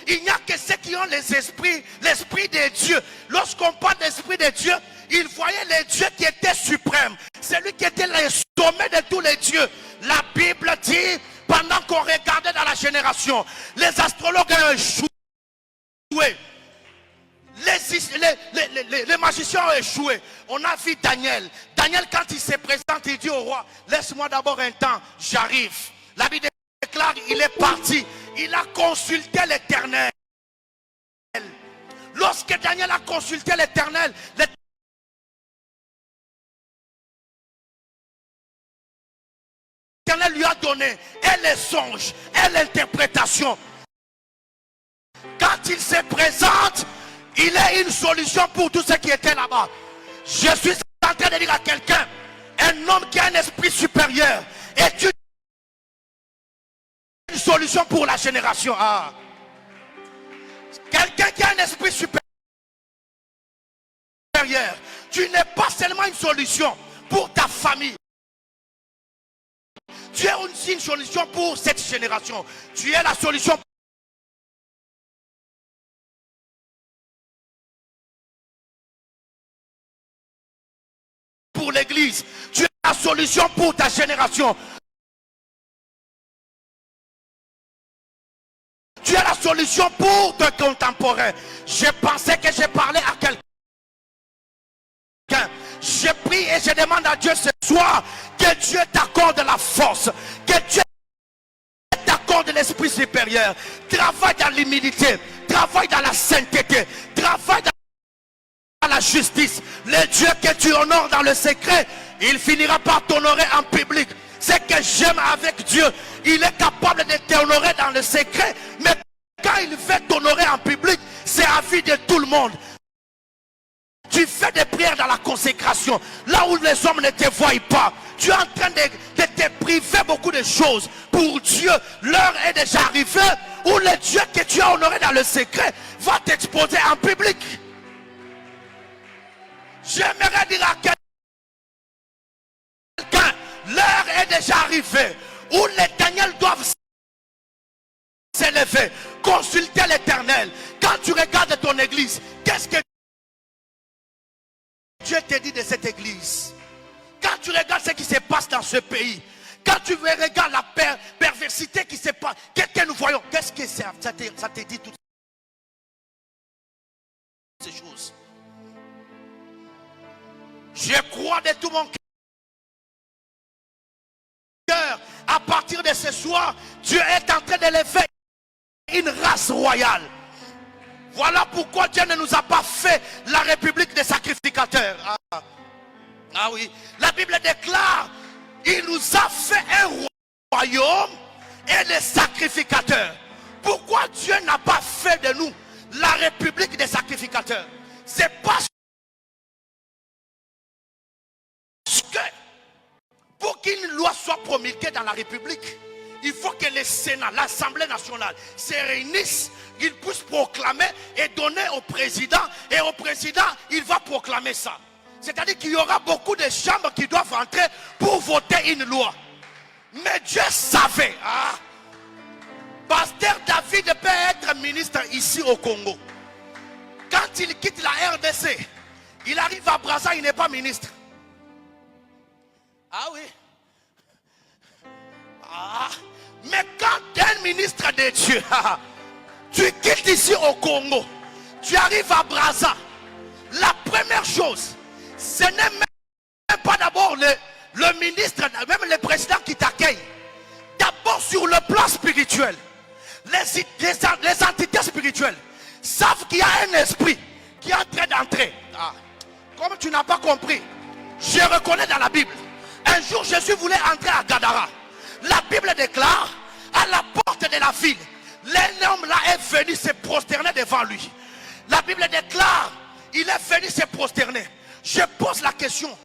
Il n'y a que ceux qui ont les esprits, l'esprit de Dieu. Lorsqu'on parle d'esprit de Dieu, ils voyaient les dieux qui étaient suprêmes. Celui qui était le sommet de tous les dieux. La Bible dit, pendant qu'on regardait dans la génération, les astrologues ont échoué. Les magiciens ont échoué. On a vu Daniel. Daniel, quand il se présente, il dit au roi, laisse-moi d'abord un temps, j'arrive. La Bible déclare, il est parti. Il a consulté l'Éternel. Lorsque Daniel a consulté l'Éternel, l'Éternel lui a donné et les songes et l'interprétation. Quand il se présente, il est une solution pour tous ceux qui étaient là-bas. Je suis en train de dire à quelqu'un, un homme qui a un esprit supérieur est une solution pour la génération. Ah. Quelqu'un qui a un esprit supérieur, tu n'es pas seulement une solution pour ta famille. Tu es aussi une solution pour cette génération. Tu es la solution pour l'église. Tu es la solution pour ta génération. Tu es la solution pour tes contemporains. Je pensais que je parlais à quelqu'un. Je prie et je demande à Dieu ce soir que Dieu t'accorde la force, que Dieu t'accorde l'esprit supérieur. Travaille dans l'humilité, travaille dans la sainteté, travaille dans la justice. Le Dieu que tu honores dans le secret, il finira par t'honorer en public. C'est que j'aime avec Dieu, il est capable de t'honorer dans le secret, mais quand il veut t'honorer en public, c'est à vie de tout le monde. Tu fais des prières dans la consécration, là où les hommes ne te voient pas. Tu es en train de te priver beaucoup de choses. Pour Dieu, l'heure est déjà arrivée où le Dieu que tu as honoré dans le secret va t'exposer en public. J'aimerais dire à quelqu'un, l'heure est déjà arrivée où les Daniel doivent s'élever, consulter l'Éternel. Quand tu regardes ton église, qu'est-ce que Dieu te dit de cette église? Quand tu regardes ce qui se passe dans ce pays, quand tu regardes la perversité qui se passe, qu'est-ce que nous voyons? Qu'est-ce que ça te dit toutes ces choses? Je crois de tout mon cœur, à partir de ce soir, Dieu est en train d'élever une race royale. Voilà pourquoi Dieu ne nous a pas fait la république des sacrificateurs. Ah oui, la Bible déclare, il nous a fait un royaume et des sacrificateurs. Pourquoi Dieu n'a pas fait de nous la république des sacrificateurs? C'est parce que pour qu'une loi soit promulguée dans la république, il faut que le Sénat, l'Assemblée nationale se réunissent, qu'ils puissent proclamer et donner au président. Et au président, il va proclamer ça. C'est-à-dire qu'il y aura beaucoup de chambres qui doivent entrer pour voter une loi. Mais Dieu savait. Pasteur David peut être ministre ici au Congo. Quand il quitte la RDC, il arrive à Brazza, il n'est pas ministre. Ah oui. Mais quand tu es un ministre de Dieu, tu quittes ici au Congo, tu arrives à Brazza, la première chose, ce n'est même pas d'abord le ministre, même le président qui t'accueille. D'abord sur le plan spirituel, les entités spirituelles, savent qu'il y a un esprit qui est en train d'entrer. Ah, comme tu n'as pas compris, je reconnais dans la Bible. Un jour, Jésus voulait entrer à Gadara. La Bible déclare, à la porte de la ville, l'un homme là est venu se prosterner devant lui. La Bible déclare, il est venu se prosterner. Je pose la question.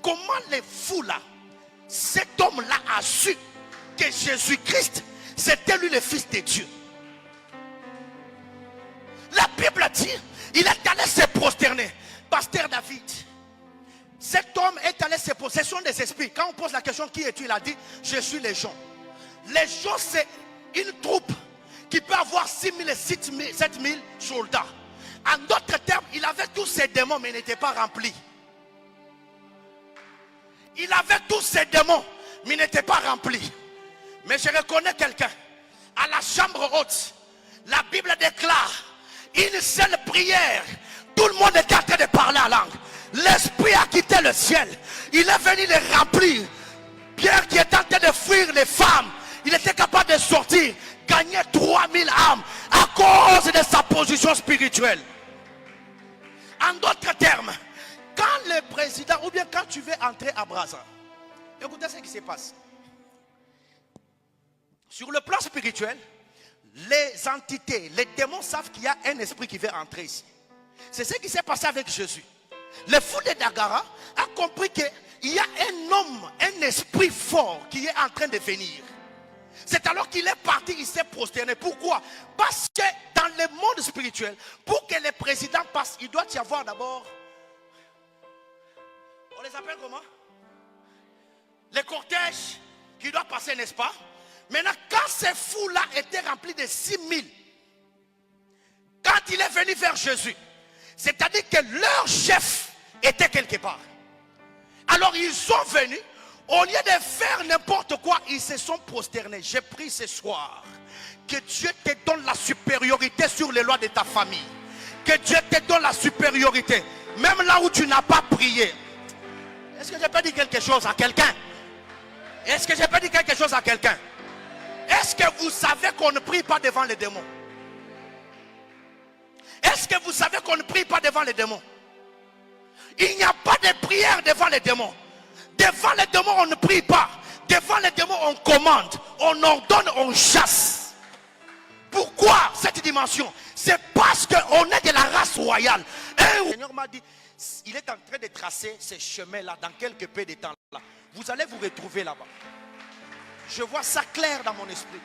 Comment les fous là, cet homme là a su que Jésus-Christ, c'était lui le fils de Dieu? La Bible dit, il est allé se prosterner. Pasteur David, cet homme est allé se prosterner. Ce sont des esprits. Quand on pose la question, qui es-tu? Il a dit, je suis légion. Légion, c'est une troupe qui peut avoir 6 000 et 7 000 soldats. En d'autres termes, il avait tous ces démons, mais il n'était pas rempli. Il avait tous ces démons, mais il n'était pas rempli. Mais je reconnais quelqu'un. À la chambre haute, la Bible déclare une seule prière. Tout le monde était en train de parler en langue. L'esprit a quitté le ciel. Il est venu les remplir. Pierre qui était en train de fuir les femmes, il était capable de sortir, gagner 3000 âmes à cause de sa position spirituelle. En d'autres termes, quand le président, ou bien quand tu veux entrer à Brazza, écoutez ce qui se passe. Sur le plan spirituel, les entités, les démons savent qu'il y a un esprit qui veut entrer ici. C'est ce qui s'est passé avec Jésus. Le fou de Gadara a compris qu'il y a un homme, un esprit fort qui est en train de venir. C'est alors qu'il est parti, il s'est prosterné. Pourquoi? Parce que dans le monde spirituel, pour que les présidents passent, il doit y avoir d'abord, on les appelle comment? Les cortèges qui doivent passer, n'est-ce pas? Maintenant, quand ces fous-là étaient remplis de 6 000, quand il est venu vers Jésus, c'est-à-dire que leur chef était quelque part. Alors ils sont venus, au lieu de faire n'importe quoi, ils se sont prosternés. J'ai pris ce soir que Dieu te donne la supériorité sur les lois de ta famille. Que Dieu te donne la supériorité, même là où tu n'as pas prié. Est-ce que j'ai pas dit quelque chose à quelqu'un? Est-ce que j'ai pas dit quelque chose à quelqu'un? Est-ce que vous savez qu'on ne prie pas devant les démons? Est-ce que vous savez qu'on ne prie pas devant les démons? Il n'y a pas de prière devant les démons. Devant les démons, on ne prie pas. Devant les démons, on commande, on ordonne, on chasse. Pourquoi cette dimension? C'est parce qu'on est de la race royale. Le Seigneur m'a dit, il est en train de tracer ces chemins-là dans quelques peu de temps là. Vous allez vous retrouver là-bas. Je vois ça clair dans mon esprit.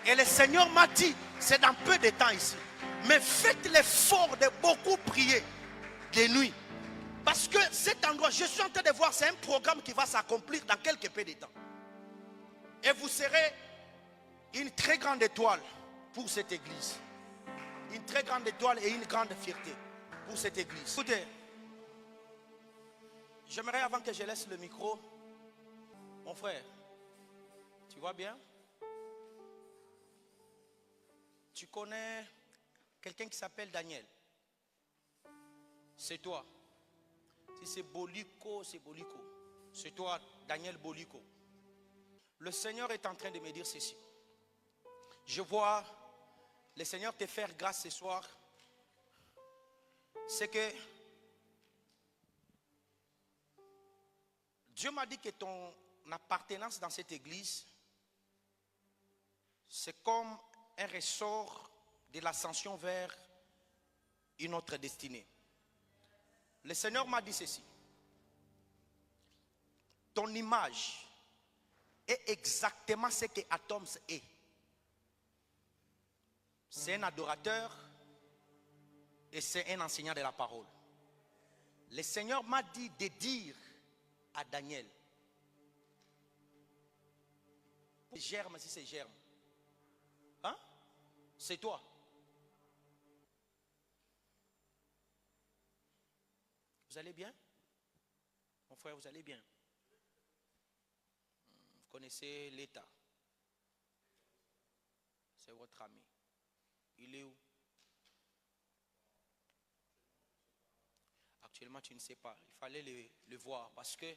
Et le Seigneur m'a dit, c'est dans peu de temps ici. Mais faites l'effort de beaucoup prier de nuit. Parce que cet endroit, je suis en train de voir, c'est un programme qui va s'accomplir dans quelques peu de temps. Et vous serez une très grande étoile pour cette église. Une très grande étoile et une grande fierté pour cette église. Écoutez, j'aimerais avant que je laisse le micro, mon frère, tu vois bien? Tu connais quelqu'un qui s'appelle Daniel? C'est toi. Si c'est Boliko, c'est Boliko. C'est toi, Daniel Boliko. Le Seigneur est en train de me dire ceci. Je vois le Seigneur te faire grâce ce soir. C'est que Dieu m'a dit que ton appartenance dans cette église, c'est comme un ressort de l'ascension vers une autre destinée. Le Seigneur m'a dit ceci. Ton image est exactement ce que Atoms est. C'est un adorateur et c'est un enseignant de la parole. Le Seigneur m'a dit de dire à Daniel, germe si c'est germe. Hein? C'est toi. Vous allez bien? Mon frère, vous allez bien? Vous connaissez l'État. C'est votre ami. Il est où? Actuellement, tu ne sais pas. Il fallait le voir parce que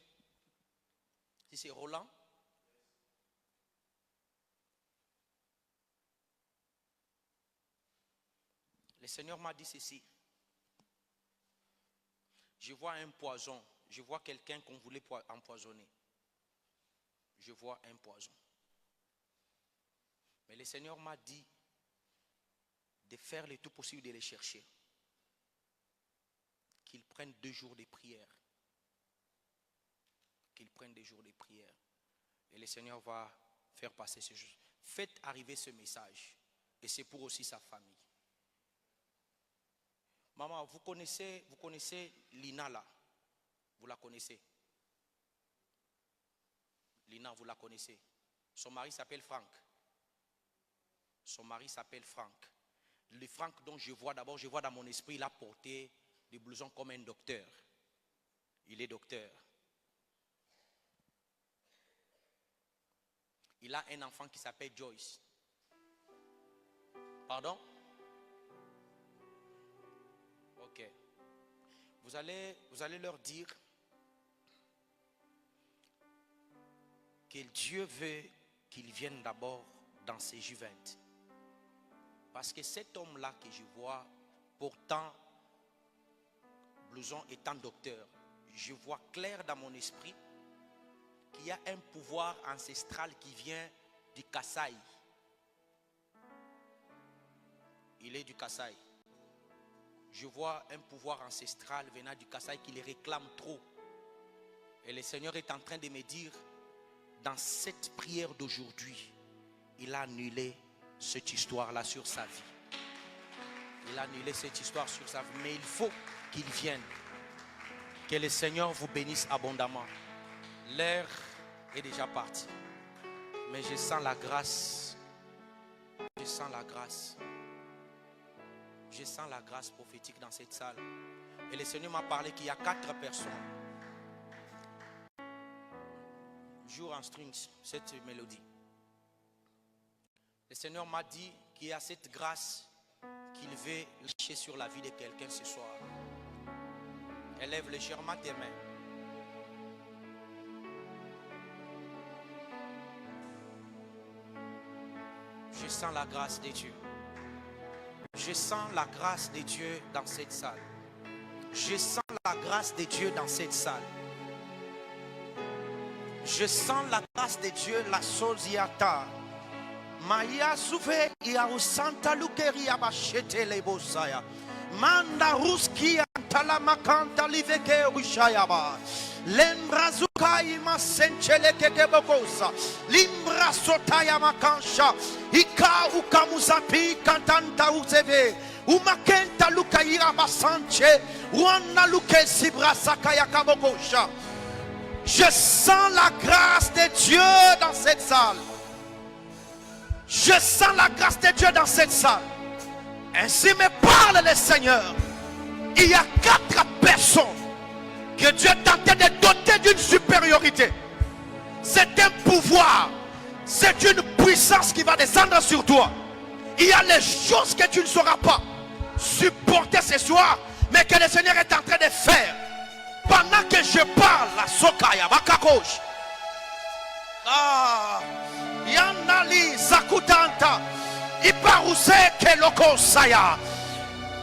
si c'est Roland, Le Seigneur m'a dit ceci. Je vois un poison. Je vois quelqu'un qu'on voulait empoisonner. Je vois un poison. Mais le Seigneur m'a dit de faire le tout possible de les chercher. Qu'ils prennent 2 jours de prière. Qu'ils prennent 2 jours de prière. Et le Seigneur va faire passer ce jour. Faites arriver ce message. Et c'est pour aussi sa famille. Maman, vous connaissez Lina là? Vous la connaissez? Lina, vous la connaissez? Son mari s'appelle Franck. Son mari s'appelle Franck. Le Franck dont je vois d'abord, je vois dans mon esprit, il a porté des blousons comme un docteur. Il est docteur. Il a un enfant qui s'appelle Joyce. Pardon? Ok. Vous allez leur dire que Dieu veut qu'ils viennent d'abord dans ces J20. Parce que cet homme-là que je vois, pourtant, blouson étant docteur, je vois clair dans mon esprit qu'il y a un pouvoir ancestral qui vient du Kasaï. Il est du Kasaï. Je vois un pouvoir ancestral venant du Kasaï qui les réclame trop. Et le Seigneur est en train de me dire, dans cette prière d'aujourd'hui, il a annulé cette histoire-là sur sa vie. Il a annulé cette histoire sur sa vie. Mais il faut qu'il vienne. Que le Seigneur vous bénisse abondamment. L'heure est déjà partie. Mais je sens la grâce. Je sens la grâce. Je sens la grâce prophétique dans cette salle. Et le Seigneur m'a parlé qu'il y a 4 personnes. Joue en strings cette mélodie. Le Seigneur m'a dit qu'il y a cette grâce qu'il veut lâcher sur la vie de quelqu'un ce soir. Élève légèrement tes mains. Je sens la grâce de Dieu. Je sens la grâce de Dieu dans cette salle. Je sens la grâce de Dieu dans cette salle. Je sens la grâce de Dieu, la Soziata. Maya souve ya usanta lukeri ya bashete lebosaya. Manda ruski antala makanta liveke ushaya ba. Lembra zukai masenchele kekebokosa. Limbra sotaya makansha. Ika ukamusapi kantanta uzeve. Umakenta lukaira basanche. Wana luke sibra sakaya kabokosha. Je sens la grâce de Dieu dans cette salle. Je sens la grâce de Dieu dans cette salle. Ainsi me parle le Seigneur. Il y a 4 personnes que Dieu est en train de doter d'une supériorité. C'est un pouvoir. C'est une puissance qui va descendre sur toi. Il y a les choses que tu ne sauras pas supporter ce soir, mais que le Seigneur est en train de faire. Pendant que je parle, la sokaya bakakosh. Yanali zakutanta. Iparuse keloko saya.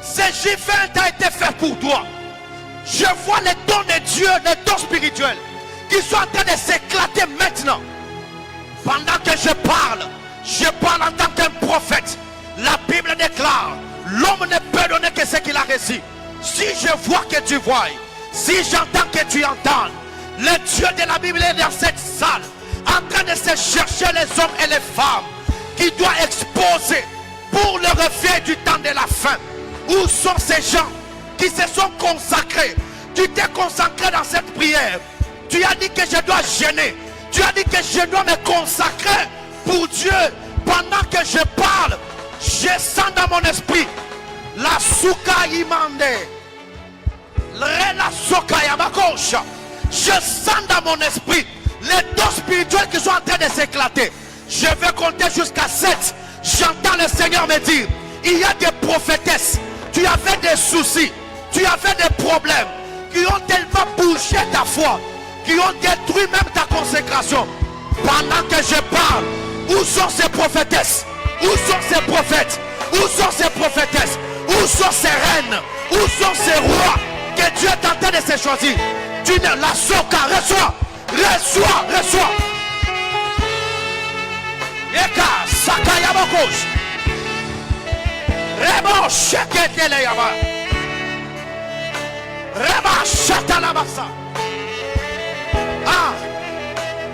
Ce J20 a été fait pour toi. Je vois les dons de Dieu, les dons spirituels qui sont en train de s'éclater maintenant. Pendant que je parle en tant qu'un prophète. La Bible déclare, l'homme ne peut donner que ce qu'il a reçu. Si je vois que tu vois, si j'entends que tu entends, le Dieu de la Bible est dans cette salle, en train de se chercher les hommes et les femmes qui doivent exposer pour le reflet du temps de la fin. Où sont ces gens qui se sont consacrés? Tu t'es consacré dans cette prière. Tu as dit que je dois jeûner. Tu as dit que je dois me consacrer pour Dieu. Pendant que je parle, je sens dans mon esprit la souka imande. Je sens dans mon esprit les dons spirituels qui sont en train de s'éclater. Je vais compter jusqu'à 7. J'entends le Seigneur me dire, il y a des prophétesses. Tu avais des soucis, tu avais des problèmes qui ont tellement bougé ta foi, qui ont détruit même ta consécration. Pendant que je parle, où sont ces prophétesses? Où sont ces prophètes? Où sont ces prophétesses? Où sont ces reines? Où sont ces rois que Dieu est en train de se choisir? Tu ne la soka, reçois, reçois, reçois. Eka, sakayabokos. Rebo, sheketele yaba. Reba, shatalabasa. Ah,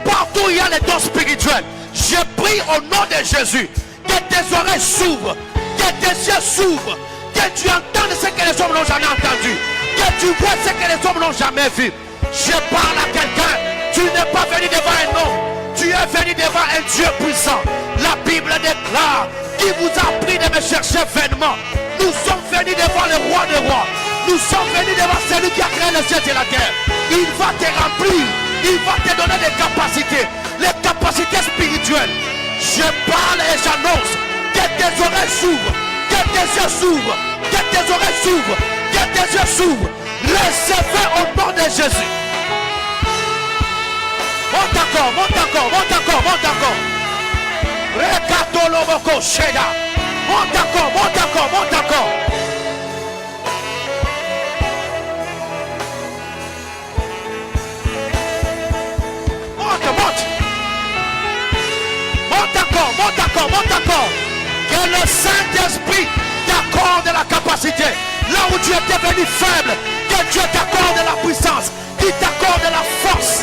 partout il y a les dons spirituels. Je prie au nom de Jésus que tes oreilles s'ouvrent, que tes yeux s'ouvrent, que tu entendes ce que les hommes n'ont jamais entendu, que tu vois ce que les hommes n'ont jamais vu. Je parle à quelqu'un. Tu n'es pas venu devant un homme, tu es venu devant un Dieu puissant. La Bible déclare: qui vous a pris de me chercher vainement? Nous sommes venus devant le roi des rois. Nous sommes venus devant celui qui a créé le ciel et la terre. Il va te remplir, il va te donner des capacités, les capacités spirituelles. Je parle et j'annonce que tes oreilles s'ouvrent, que tes yeux s'ouvrent, que tes oreilles s'ouvrent, que tes yeux s'ouvrent. Recevez au nom de Jésus. Monte encore, monte encore, monte encore, monte encore. Rekatoloboko Sheda. Monte encore, monte encore, monte encore. Monte, monte. Monte encore, monte encore, monte encore. Que le Saint-Esprit t'accorde la capacité. Là où tu étais venu faible, que Dieu t'accorde la puissance, qu'il t'accorde la force.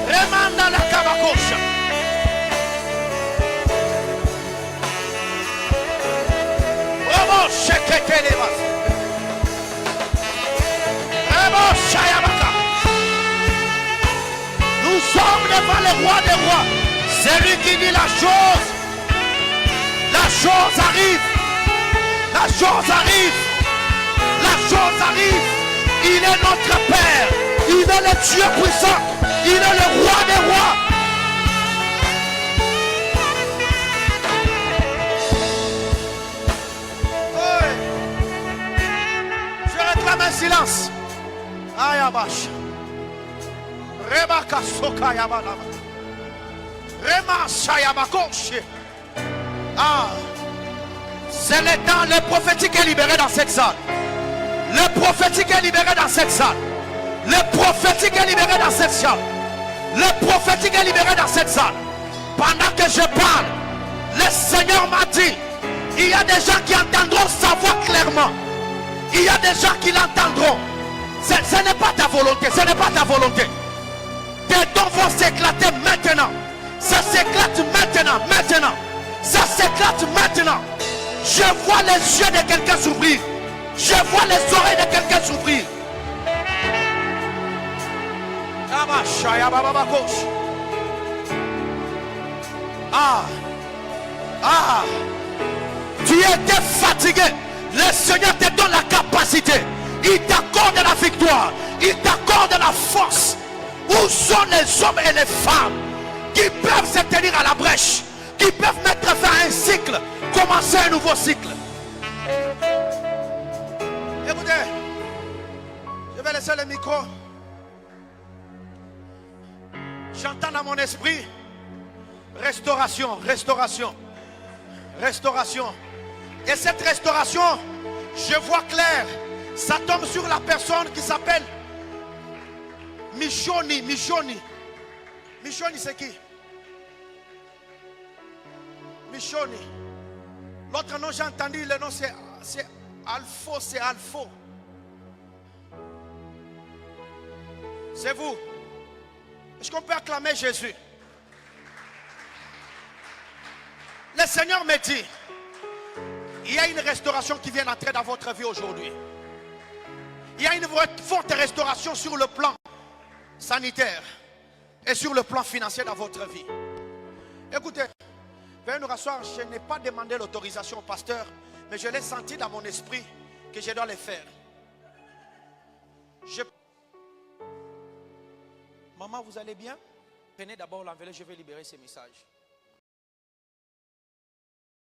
Remanda la cabacosha. Robo shekete levas. Robo shayabaka. Nous sommes devant le roi des rois. C'est lui qui dit la chose. La chose arrive. La chose arrive. La chose arrive. Il est notre Père. Il est le Dieu puissant. Il est le roi des rois. Oui. Je réclame un silence. Ayabash. Rebaka soka yabalaba. Rema shayabakosh. Ah. C'est le temps. Le prophétique est libéré dans cette salle. Le prophétique est libéré dans cette salle. Le prophétique est libéré dans cette salle. Le prophétique est libéré dans cette salle. Pendant que je parle, le Seigneur m'a dit: il y a des gens qui entendront sa voix clairement. Il y a des gens qui l'entendront. Ce n'est pas ta volonté. Ce n'est pas ta volonté. Tes dons vont s'éclater maintenant. Ça s'éclate maintenant. Maintenant. Ça s'éclate maintenant. Je vois les yeux de quelqu'un s'ouvrir. Je vois les oreilles de quelqu'un s'ouvrir. Ah, ah, tu étais fatigué. Le Seigneur te donne la capacité. Il t'accorde la victoire. Il t'accorde la force. Où sont les hommes et les femmes qui peuvent se tenir à la brèche, qui peuvent mettre fin à un cycle, commencer un nouveau cycle? Écoutez, je vais laisser le micro. J'entends dans mon esprit restauration, restauration, restauration. Et cette restauration, je vois clair, ça tombe sur la personne qui s'appelle Michoni. Michoni c'est qui? Michoni. L'autre nom, j'ai entendu, le nom c'est Alpho, c'est Alpho. C'est vous. Est-ce qu'on peut acclamer Jésus? Le Seigneur me dit: il y a une restauration qui vient d'entrer dans votre vie aujourd'hui. Il y a une forte restauration sur le plan sanitaire et sur le plan financier dans votre vie. Écoutez, veuillez nous rasseoir. Je n'ai pas demandé l'autorisation au pasteur, mais je l'ai senti dans mon esprit que je dois le faire. Maman, vous allez bien? Prenez d'abord l'enveloppe, je vais libérer ces messages.